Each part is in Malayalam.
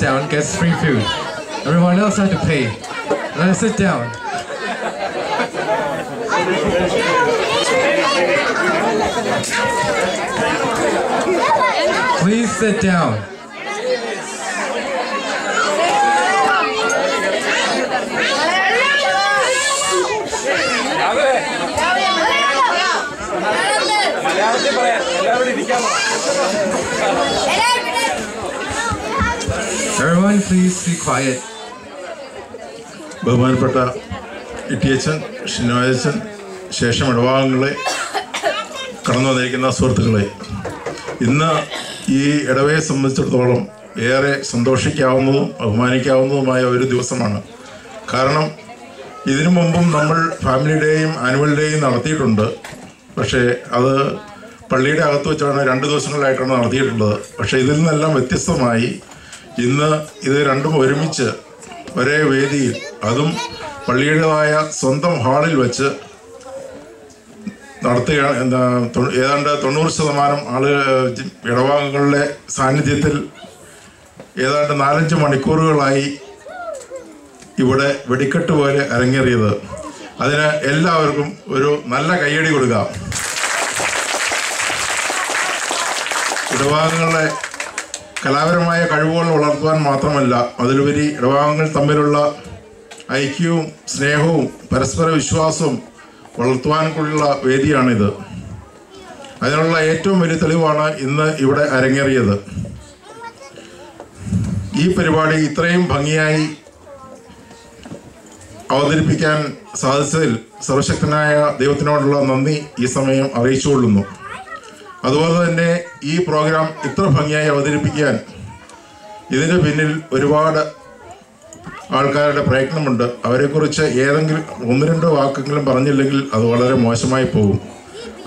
down gets free food. Everyone else had to pay. Let us sit down. Please sit down. Everyone, please be quiet. ബഹുമാനപ്പെട്ട ഇട്ടിയച്ചൻ, ഷിനോയച്ചൻ, ശേഷം ഇടവകങ്ങളെ കടന്നു വന്നിരിക്കുന്ന സുഹൃത്തുക്കളെ, ഇന്ന് ഈ ഇടവയെ സംബന്ധിച്ചിടത്തോളം ഏറെ സന്തോഷിക്കാവുന്നതും അഭിമാനിക്കാവുന്നതുമായ ഒരു ദിവസമാണ്. കാരണം ഇതിനു മുമ്പും നമ്മൾ ഫാമിലി ഡേയും ആനുവൽ ഡേയും നടത്തിയിട്ടുണ്ട്. പക്ഷേ അത് പള്ളിയുടെ അകത്ത് വെച്ചാണ് 2 ദിവസങ്ങളിലായിട്ടാണ് നടത്തിയിട്ടുള്ളത്. പക്ഷേ ഇതിൽ നിന്നെല്ലാം വ്യത്യസ്തമായി ഇന്ന് ഇത് രണ്ടും ഒരുമിച്ച് ഒരേ വേദിയിൽ, അതും പള്ളിയുടേതായ സ്വന്തം ഹാളിൽ വെച്ച് നടത്തുകയാണ്. ഏതാണ്ട് 90% ആളുകൾ ഇടവകകളുടെ സാന്നിധ്യത്തിൽ ഏതാണ്ട് 4-5 മണിക്കൂറുകളായി ഇവിടെ വെടിക്കെട്ട് പോലെ അരങ്ങേറിയത്. അതിന് എല്ലാവർക്കും ഒരു നല്ല കയ്യടി കൊടുക്കാം. ഇടവകങ്ങളുടെ കലാപരമായ കഴിവുകൾ വളർത്തുവാൻ മാത്രമല്ല, അതിലുപരി ഇടവകങ്ങൾ തമ്മിലുള്ള ഐക്യവും സ്നേഹവും പരസ്പര വിശ്വാസവും വളർത്തുവാനുള്ള വേദിയാണിത്. അതിനുള്ള ഏറ്റവും വലിയ തെളിവാണ് ഇന്ന് ഇവിടെ അരങ്ങേറിയത്. ഈ പരിപാടി ഇത്രയും ഭംഗിയായി അവതരിപ്പിക്കാൻ സാധിച്ചതിൽ സർവശക്തനായ ദൈവത്തിനോടുള്ള നന്ദി ഈ സമയം അറിയിച്ചുകൊള്ളുന്നു. അതുപോലെ തന്നെ ഈ പ്രോഗ്രാം ഇത്ര ഭംഗിയായി അവതരിപ്പിക്കാൻ ഇതിന് പിന്നിൽ ഒരുപാട് ആൾക്കാരുടെ പ്രയത്നമുണ്ട്. അവരെക്കുറിച്ച് ഏതെങ്കിലും 1-2 വാക്കെങ്കിലും പറഞ്ഞില്ലെങ്കിൽ അത് വളരെ മോശമായി പോകും.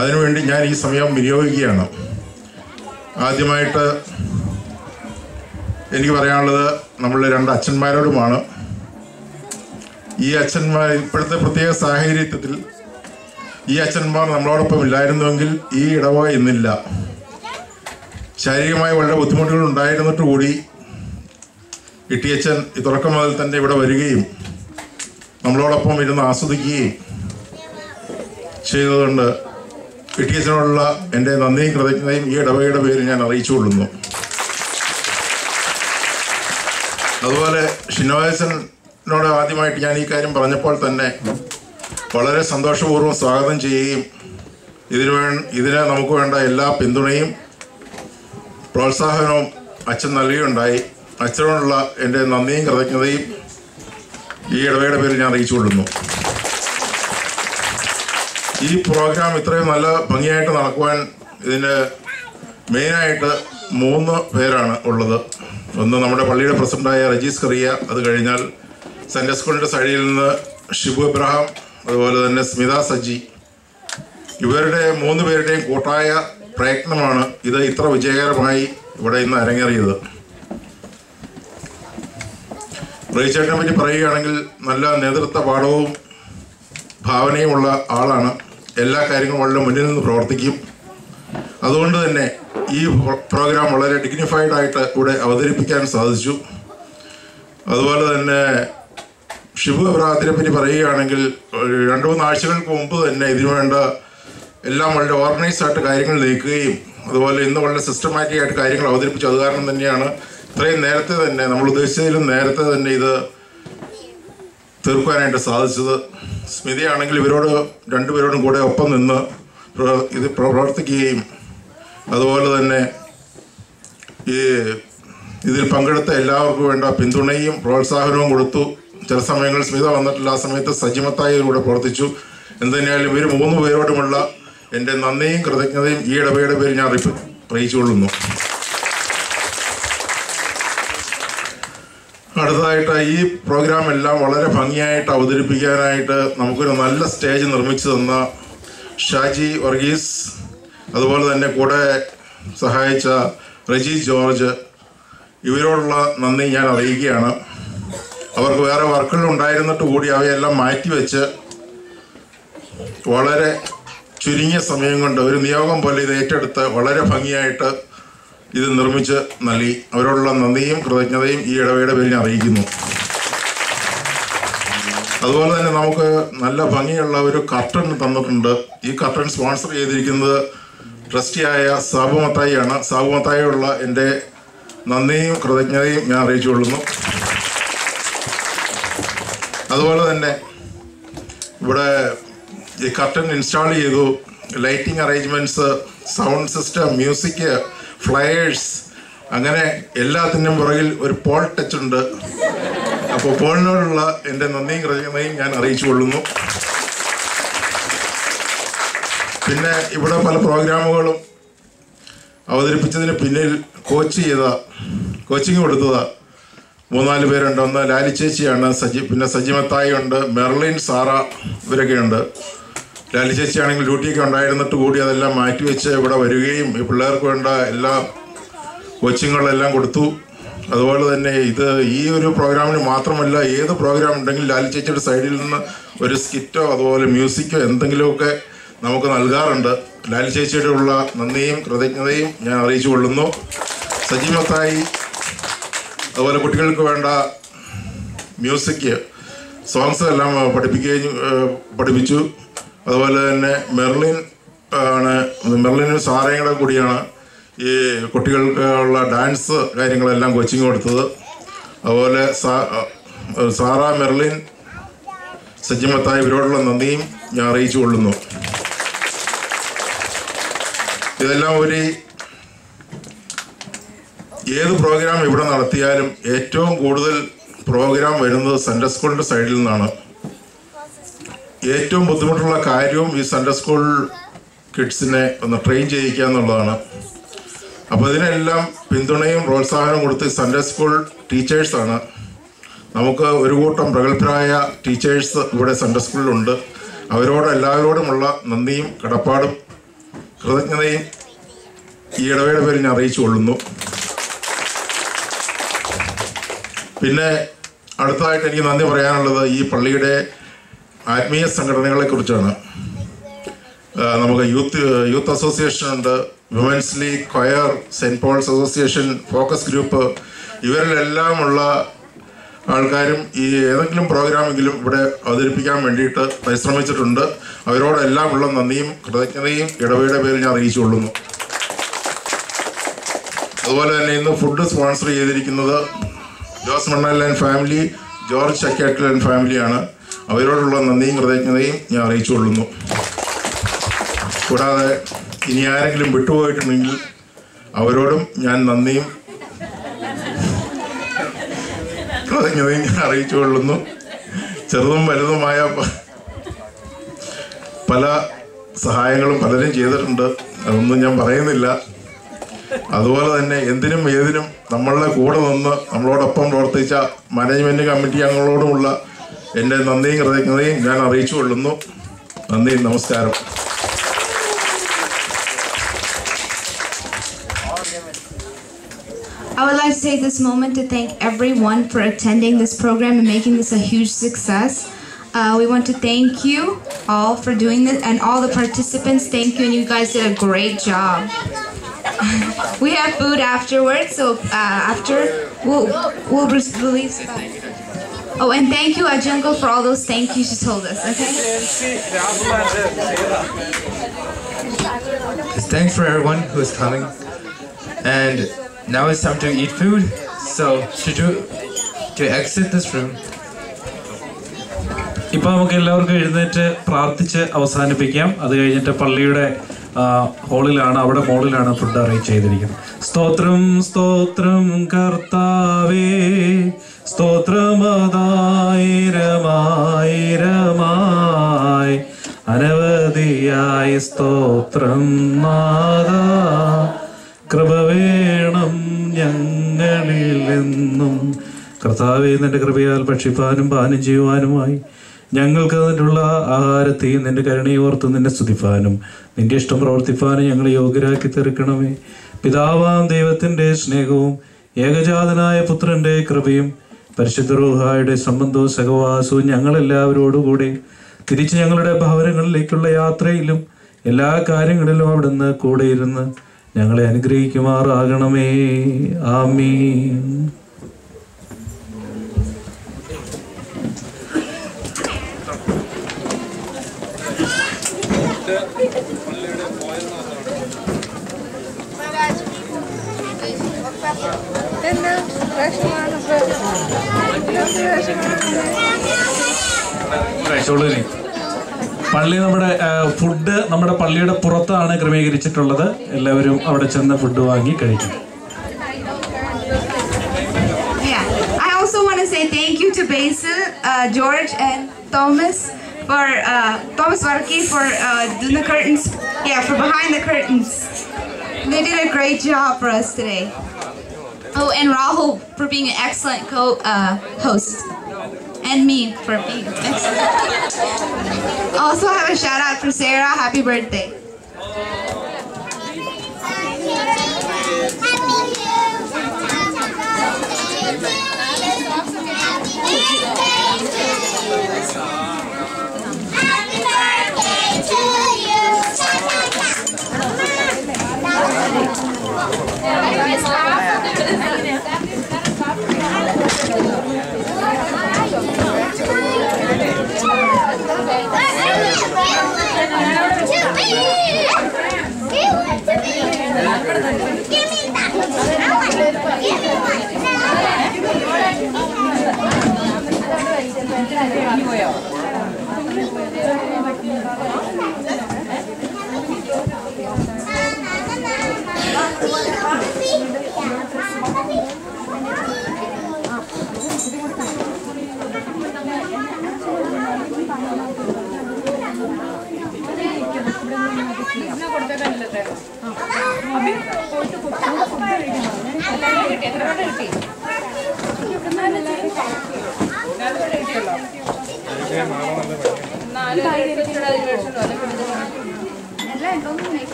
അതിനുവേണ്ടി ഞാൻ ഈ സമയം വിനിയോഗിക്കുകയാണ്. ആദ്യമായിട്ട് എനിക്ക് പറയാനുള്ളത് നമ്മളുടെ 2 അച്ഛന്മാരോടുമാണ്. ഈ അച്ഛന്മാർ ഇപ്പോഴത്തെ പ്രത്യേക സാഹചര്യത്തിൽ ഈ അച്ഛന്മാർ നമ്മളോടൊപ്പം ഇല്ലായിരുന്നുവെങ്കിൽ ഈ ഇടവക ഇന്നില്ല. ശാരീരികമായി വളരെ ബുദ്ധിമുട്ടുകൾ ഉണ്ടായിരുന്നിട്ട് കൂടി ഇട്ടിയച്ഛൻ ഈ തുടക്കം മുതൽ തന്നെ ഇവിടെ വരികയും നമ്മളോടൊപ്പം ഇരുന്ന് ആസ്വദിക്കുകയും ചെയ്തതുകൊണ്ട് ഇട്ടിയച്ഛനോടുള്ള എൻ്റെ നന്ദിയും കൃതജ്ഞതയും ഈ ഇടവകയുടെ പേരിൽ ഞാൻ അറിയിച്ചുകൊള്ളുന്നു. അതുപോലെ ഷിനോയച്ചനോട് ആദ്യമായിട്ട് ഞാൻ ഈ കാര്യം പറഞ്ഞപ്പോൾ തന്നെ വളരെ സന്തോഷപൂർവ്വം സ്വാഗതം ചെയ്യുകയും ഇതിന് നമുക്ക് വേണ്ട എല്ലാ പിന്തുണയും പ്രോത്സാഹനവും അച്ഛൻ നൽകുകയുണ്ടായി. അച്ഛനോടുള്ള എൻ്റെ നന്ദിയും കൃതജ്ഞതയും ഈ ഇടവകയുടെ പേരിൽ ഞാൻ അറിയിച്ചുകൊള്ളുന്നു. ഈ പ്രോഗ്രാം ഇത്രയും നല്ല ഭംഗിയായിട്ട് നടക്കുവാൻ ഇതിന് മെയിനായിട്ട് 3 പേരാണ് ഉള്ളത്. ഒന്ന് നമ്മുടെ പള്ളിയുടെ പ്രസിഡൻ്റായ റജീസ് കറിയ, അത് കഴിഞ്ഞാൽ സെൻറ്റ് സ്കൂളിൻ്റെ സൈഡിൽ നിന്ന് ഷിബു എബ്രഹാം, അതുപോലെ തന്നെ സ്മിത സജി. ഇവരുടെ 3 പേരുടെയും കൂട്ടായ പ്രയത്നമാണ് ഇത് ഇത്ര വിജയകരമായി ഇവിടെ ഇന്ന് അരങ്ങേറിയത്. റീച്ചേട്ടനെ പറ്റി പറയുകയാണെങ്കിൽ നല്ല നേതൃത്വ പാഠവും ഭാവനയുമുള്ള ആളാണ്. എല്ലാ കാര്യങ്ങളും വളരെ മുന്നിൽ നിന്ന് പ്രവർത്തിക്കും. അതുകൊണ്ട് തന്നെ ഈ പ്രോഗ്രാം വളരെ ഡിഗ്നിഫൈഡ് ആയിട്ട് ഇവിടെ അവതരിപ്പിക്കാൻ സാധിച്ചു. അതുപോലെ തന്നെ ഷിബു എബ്രഹാത്തിനെ പറ്റി പറയുകയാണെങ്കിൽ 2-3 ആഴ്ചകൾക്ക് മുമ്പ് തന്നെ ഇതിനുവേണ്ട എല്ലാം വളരെ ഓർഗനൈസ്ഡായിട്ട് കാര്യങ്ങൾ നീക്കുകയും അതുപോലെ ഇന്ന് വളരെ സിസ്റ്റമാറ്റിക് ആയിട്ട് കാര്യങ്ങൾ അവതരിപ്പിച്ചു. അത് കാരണം തന്നെയാണ് ഇത്രയും നേരത്തെ തന്നെ, നമ്മൾ ഉദ്ദേശിച്ചതിലും നേരത്തെ തന്നെ ഇത് തീർക്കാനായിട്ട് സാധിച്ചത്. സ്മിതയാണെങ്കിൽ ഇവരോട് 2 പേരോടും കൂടെ ഒപ്പം നിന്ന് ഇത് പ്രവർത്തിക്കുകയും അതുപോലെ തന്നെ ഇതിൽ പങ്കെടുത്ത എല്ലാവർക്കും വേണ്ട പിന്തുണയും പ്രോത്സാഹനവും കൊടുത്തു. ചില സമയങ്ങളിൽ സ്മിത വന്നിട്ടില്ല, ആ സമയത്ത് സജിമത്തായി കൂടെ പ്രവർത്തിച്ചു. എന്തുതന്നെയാലും ഇവർ 3 പേരോടുമുള്ള എൻ്റെ നന്ദിയും കൃതജ്ഞതയും ഈ ഇടവകയുടെ പേരിൽ ഞാൻ അറിയിച്ചുകൊള്ളുന്നു. അടുത്തതായിട്ട് ഈ പ്രോഗ്രാം എല്ലാം വളരെ ഭംഗിയായിട്ട് അവതരിപ്പിക്കാനായിട്ട് നമുക്കൊരു നല്ല സ്റ്റേജ് നിർമ്മിച്ചു തന്ന ഷാജി വർഗീസ്, അതുപോലെ തന്നെ കൂടെ സഹായിച്ച റജി ജോർജ്, ഇവരോടുള്ള നന്ദി ഞാൻ അറിയിക്കുകയാണ്. അവർക്ക് വേറെ വർക്കുകൾ ഉണ്ടായിരുന്നിട്ട് കൂടി അവയെല്ലാം മാറ്റിവെച്ച് വളരെ ചുരുങ്ങിയ സമയം കൊണ്ട് ഒരു നിയോഗം പോലെ ഇത് ഏറ്റെടുത്ത് വളരെ ഭംഗിയായിട്ട് ഇത് നിർമ്മിച്ച് നൽകി. അവരോടുള്ള നന്ദിയും കൃതജ്ഞതയും ഈ ഇടവയുടെ പേരിൽ അറിയിക്കുന്നു. അതുപോലെ തന്നെ നമുക്ക് നല്ല ഭംഗിയുള്ള ഒരു കർട്ടൻ തന്നിട്ടുണ്ട്. ഈ കർട്ടൻ സ്പോൺസർ ചെയ്തിരിക്കുന്നത് ട്രസ്റ്റിയായ സാബു മത്തായിയാണ്. സാബു മത്തായിയുള്ള എൻ്റെ നന്ദിയും കൃതജ്ഞതയും ഞാൻ അറിയിച്ചുകൊള്ളുന്നു. അതുപോലെ തന്നെ ഇവിടെ ഈ കർട്ടൻ ഇൻസ്റ്റാൾ ചെയ്തു. Lighting arrangements, sound system, music, flyers, അങ്ങനെ എല്ലാത്തിനും പുറകിൽ ഒരു പോൾ ടച്ച് ഉണ്ട്. അപ്പോൾ പോളിനോടുള്ള എൻ്റെ നന്ദിയും കൃതജ്ഞതയും ഞാൻ അറിയിച്ചു കൊള്ളുന്നു. പിന്നെ ഇവിടെ പല പ്രോഗ്രാമുകളും അവതരിപ്പിച്ചതിന് പിന്നിൽ കോച്ചിങ് കൊടുത്തത് 3-4 പേരുണ്ട്. ഒന്ന് ലാലി ചേച്ചിയാണ്, പിന്നെ സജിമത്തായി ഉണ്ട്, മെർലിൻ, സാറ, ഇവരൊക്കെയുണ്ട്. ലാലി ചേച്ചിയാണെങ്കിൽ ഡ്യൂട്ടിയൊക്കെ ഉണ്ടായിരുന്നിട്ട് കൂടി അതെല്ലാം മാറ്റിവെച്ച് ഇവിടെ വരികയും ഈ പിള്ളേർക്ക് വേണ്ട എല്ലാ കോച്ചിങ്ങുകളെല്ലാം കൊടുത്തു. അതുപോലെ തന്നെ ഈ ഒരു പ്രോഗ്രാമിന് മാത്രമല്ല, ഏത് പ്രോഗ്രാം ഉണ്ടെങ്കിലും ലാലി ചേച്ചിയുടെ സൈഡിൽ നിന്ന് ഒരു സ്കിറ്റോ അതുപോലെ മ്യൂസിക്കോ എന്തെങ്കിലുമൊക്കെ നമുക്ക് നൽകാറുണ്ട്. ലാലി ചേച്ചിയുടെ ഉള്ള നന്ദിയും കൃതജ്ഞതയും ഞാൻ അറിയിച്ചു കൊള്ളുന്നു. സജീവത്തായി അതുപോലെ കുട്ടികൾക്ക് വേണ്ട മ്യൂസിക് സോങ്സ് എല്ലാം പഠിപ്പിച്ചു. അതുപോലെ തന്നെ മെർലിനും സാറയും കൂടിയാണ് ഈ കുട്ടികൾക്കുള്ള ഡാൻസ് കാര്യങ്ങളെല്ലാം കോച്ചിങ് കൊടുത്തത്. അതുപോലെ സാറ, മെർലിൻ, സജ്ജിമത്തായി ഇവരോടുള്ള നന്ദിയും ഞാൻ അറിയിച്ചു കൊള്ളുന്നു. ഇതെല്ലാം ഏത് പ്രോഗ്രാം ഇവിടെ നടത്തിയാലും ഏറ്റവും കൂടുതൽ പ്രോഗ്രാം വരുന്നത് സൺഡേ സ്കൂളിൻ്റെ സൈഡിൽ നിന്നാണ്. ഏറ്റവും ബുദ്ധിമുട്ടുള്ള കാര്യവും ഈ സൺഡേ സ്കൂൾ കിഡ്സിനെ ഒന്ന് ട്രെയിൻ ചെയ്യിക്കുക എന്നുള്ളതാണ്. അപ്പോൾ ഇതിനെല്ലാം പിന്തുണയും പ്രോത്സാഹനവും കൊടുത്ത് സൺഡേ സ്കൂൾ ടീച്ചേഴ്സാണ്. നമുക്ക് ഒരു കൂട്ടം പ്രഗത്ഭരായ ടീച്ചേഴ്സ് ഇവിടെ സൺഡേ സ്കൂളിലുണ്ട്. എല്ലാവരോടുമുള്ള നന്ദിയും കടപ്പാടും കൃതജ്ഞതയും ഈ ഇടവയുടെ പേരിൽ ഞാൻ അറിയിച്ചു കൊള്ളുന്നു. പിന്നെ അടുത്തതായിട്ട് എനിക്ക് നന്ദി പറയാനുള്ളത് ഈ പള്ളിയുടെ ആത്മീയ സംഘടനകളെക്കുറിച്ചാണ്. നമുക്ക് യൂത്ത് അസോസിയേഷൻ ഉണ്ട്, women's league, choir, Saint Paul's association, focus group, ഇവരിലെല്ലാമുള്ള ആൾക്കാരും ഈ ഏതെങ്കിലും പ്രോഗ്രാമെങ്കിലും ഇവിടെ അവതരിപ്പിക്കാൻ വേണ്ടിയിട്ട് പരിശ്രമിച്ചിട്ടുണ്ട്. അവരോടെല്ലാം ഉള്ള നന്ദിയും കൃതജ്ഞതയും ഇടവയുടെ പേരിൽ ഞാൻ അറിയിച്ചു കൊള്ളുന്നു. അതുപോലെ തന്നെ ഇന്ന് ഫുഡ് സ്പോൺസർ ചെയ്തിരിക്കുന്നത് Jose Mannal and family, George Chakkattil and ഫാമിലിയാണ്. അവരോടുള്ള നന്ദിയും കൃതജ്ഞതയും ഞാൻ അറിയിച്ചു കൊള്ളുന്നു. കൂടാതെ ഇനി ആരെങ്കിലും വിട്ടുപോയിട്ടുണ്ടെങ്കിൽ അവരോടും ഞാൻ നന്ദിയും കൃതജ്ഞതയും ഞാൻ അറിയിച്ചു കൊള്ളുന്നു. ചെറുതും വലുതുമായ പല സഹായങ്ങളും പലരും ചെയ്തിട്ടുണ്ട്, അതൊന്നും ഞാൻ പറയുന്നില്ല. അതുപോലെ തന്നെ എന്തിനും ഏതിനും നമ്മളുടെ കൂടെ നിന്ന് നമ്മളോടൊപ്പം പ്രവർത്തിച്ച മാനേജ്മെൻറ്റ് കമ്മിറ്റി അംഗങ്ങളോടുമുള്ള എൻ്റെ നന്ദിയും കൃതജ്ഞതയും ഞാൻ അറിയിച്ചു കൊള്ളുന്നു. നന്ദി, നമസ്കാരം. I would like to take this moment to thank everyone for attending this program and making this a huge success. We want to thank you all for doing this, and all the participants, thank you, and you guys did a great job. We have food afterwards, so after we'll release that. Oh, and thank you, Ajunko, for all those thank yous you told us, okay? Thanks for everyone who is coming. And now it's time to eat food. So to exit this room. ഇപ്പോൾ നമുക്ക് എല്ലാവർക്കും എഴുന്നേറ്റ് പ്രാർത്ഥിച്ച് അവസാനിപ്പിക്കാം. അത് കഴിഞ്ഞിട്ട് പള്ളിയുടെ ഹോളിലാണ്, അവിടെ മോളിലാണ് ഫുഡ് അറേഞ്ച് ചെയ്തിരിക്കുന്നത്. സ്തോത്രം സ്തോത്രം കർത്താവേ, സ്തോത്രമതായിരമായിരമായി അനവധിയായി സ്തോത്രം നാഥാ. കൃപ വേണം ഞങ്ങളിൽ എന്നും. കർത്താവേ, നിന്റെ കൃപയാൽ ഭക്ഷിപ്പാനും പാനം ചെയ്യുവാനുമായി ഞങ്ങൾക്ക് അതിനുള്ള ആഹാരത്തെയും നിന്റെ കരുണയോർത്ത് നിന്നെ സ്തുതിപ്പാനും നിന്റെ ഇഷ്ടം പ്രവർത്തിപ്പാനും ഞങ്ങളെ യോഗ്യരാക്കി തീർക്കണമേ. പിതാവാം ദൈവത്തിൻ്റെ സ്നേഹവും ഏകജാതനായ പുത്രൻ്റെ കൃപയും പരിശുദ്ധ റൂഹായുടെ സംബന്ധവും സഹവാസവും ഞങ്ങളെല്ലാവരോടുകൂടെ തിരിച്ച് ഞങ്ങളുടെ ഭവനങ്ങളിലേക്കുള്ള യാത്രയിലും എല്ലാ കാര്യങ്ങളിലും അവിടുന്ന് കൂടെ ഇരുന്ന് ഞങ്ങളെ അനുഗ്രഹിക്കുമാറാകണമേ. ആമീൻ. പള്ളി നമ്മുടെ ഫുഡ് നമ്മുടെ പള്ളിയുടെ പുറത്താണ് ക്രമീകരിച്ചിട്ടുള്ളത്. എല്ലാവരും അവിടെ ചെന്ന് ഫുഡ് വാങ്ങി കഴിക്കും. I also want to say thank you to Basil, George, and Thomas for Thomas Varki for doing the curtains. Yeah, for behind the curtains. They did a great job for us today. Oh, and Rahul for being an excellent host. And me for being excellent. Also have a shout out for Sarah. Happy birthday.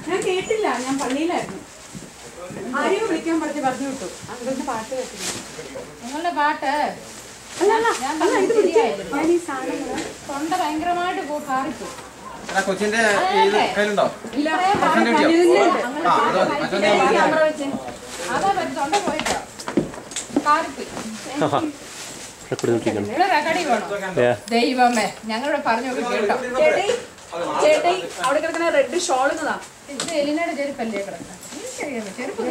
ഞാൻ കേട്ടില്ല, ഞാൻ പള്ളിയിലായിരുന്നു. ആരെയും വിളിക്കാൻ പറഞ്ഞു വിട്ടു. അങ്ങനെ പാട്ട് കേട്ടില്ല. നിങ്ങളുടെ പാട്ട് തൊണ്ട ഭയങ്കരമായിട്ട് കാറിപ്പോ. കൊച്ചിന്റെ കയ്യിലുണ്ടോ? അതാ തൊണ്ട പോയിട്ടോ കാറിപ്പോയി. റെക്കടി വേണോ? ദൈവമേ, ഞങ്ങളോട് പറഞ്ഞു കേട്ടോ. ചേട്ടേ അവിടെ കിടക്കുന്ന റെഡ് ഷോളുന്നതാ. ഇത് എലിനയുടെ ചെരുപ്പല്ലേ കിടക്കാം. ചെരുപ്പ്